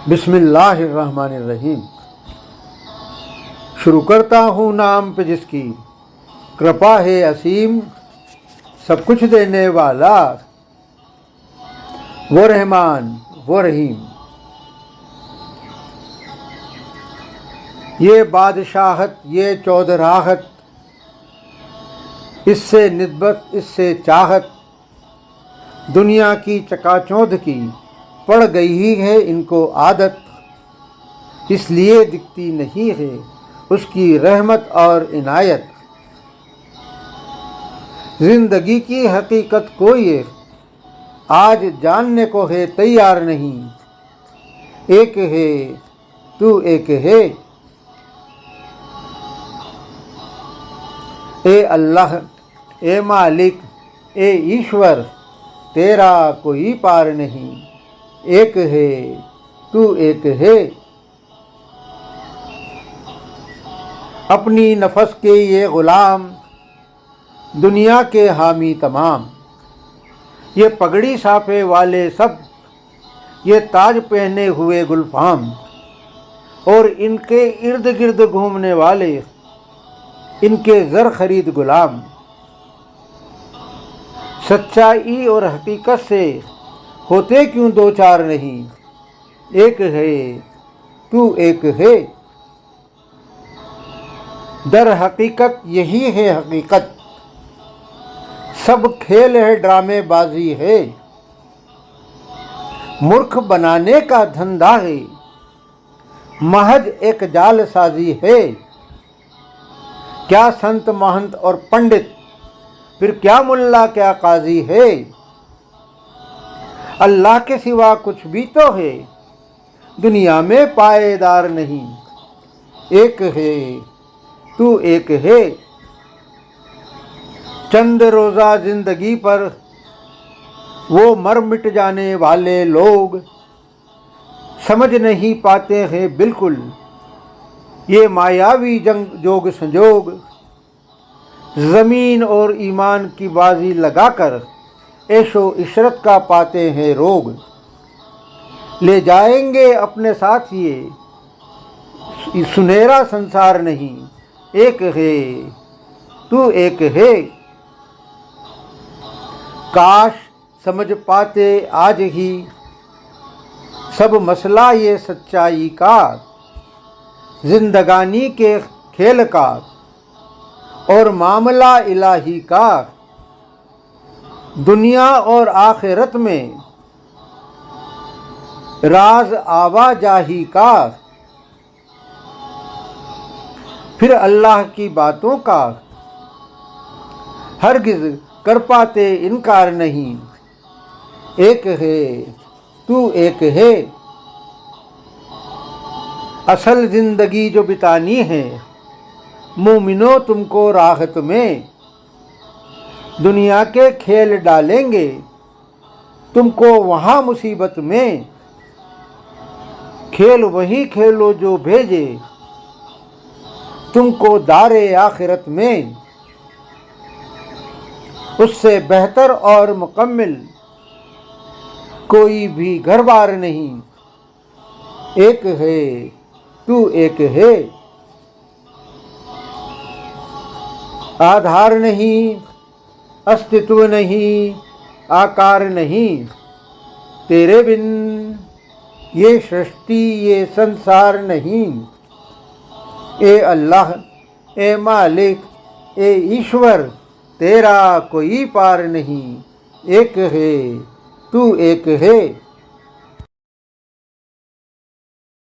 बिस्मिल्लाहिर्रहमानिर्रहीम। शुरू करता हूँ नाम पे जिसकी कृपा है असीम, सब कुछ देने वाला वो रहमान वो रहीम। ये बादशाहत ये चौधराहत, इससे निस्बत इससे चाहत, दुनिया की चकाचौंध की पड़ गई ही है इनको आदत, इसलिए दिखती नहीं है उसकी रहमत और इनायत। जिंदगी की हकीकत को ये आज जानने को है तैयार नहीं, एक है तू एक है। ए अल्लाह ए मालिक ए ईश्वर, तेरा कोई पार नहीं, एक है तू एक है। अपनी नफस के ये गुलाम, दुनिया के हामी तमाम, ये पगड़ी साफे वाले सब, ये ताज पहने हुए गुलफाम, और इनके इर्द गिर्द घूमने वाले इनके ज़र खरीद गुलाम। सच्चाई और हकीकत से होते क्यों दो चार नहीं, एक है तू एक है। दर हकीकत यही है हकीकत, सब खेल है ड्रामेबाजी है, मूर्ख बनाने का धंधा है, महज एक जालसाजी है। क्या संत महंत और पंडित, फिर क्या मुल्ला क्या काजी है, अल्लाह के सिवा कुछ भी तो है दुनिया में पायेदार नहीं, एक है तू एक है। चंद रोज़ा जिंदगी पर वो मर मिट जाने वाले लोग समझ नहीं पाते हैं बिल्कुल ये मायावी जंग जोग संजोग। ज़मीन और ईमान की बाजी लगाकर ऐशो इशरत का पाते हैं रोग, ले जाएंगे अपने साथ ये सुनहरा संसार नहीं, एक है तू एक है। काश समझ पाते आज ही सब मसला ये सच्चाई का, जिंदगानी के खेल का और मामला इलाही का, दुनिया और आखिरत में राज आवाजाही का, फिर अल्लाह की बातों का हरगिज़ कर पाते इनकार नहीं, एक है तू एक है। असल ज़िंदगी जो बितानी है मोमिनो तुमको राहत में, दुनिया के खेल डालेंगे तुमको वहाँ मुसीबत में। खेल वही खेलो जो भेजे तुमको दारे आखिरत में, उससे बेहतर और मुकम्मिल कोई भी घर बार नहीं, एक है तू एक है। आधार नहीं अस्तित्व नहीं आकार नहीं, तेरे बिन ये सृष्टि ये संसार नहीं। ए अल्लाह ए मालिक ए ईश्वर, तेरा कोई पार नहीं, एक है तू एक है।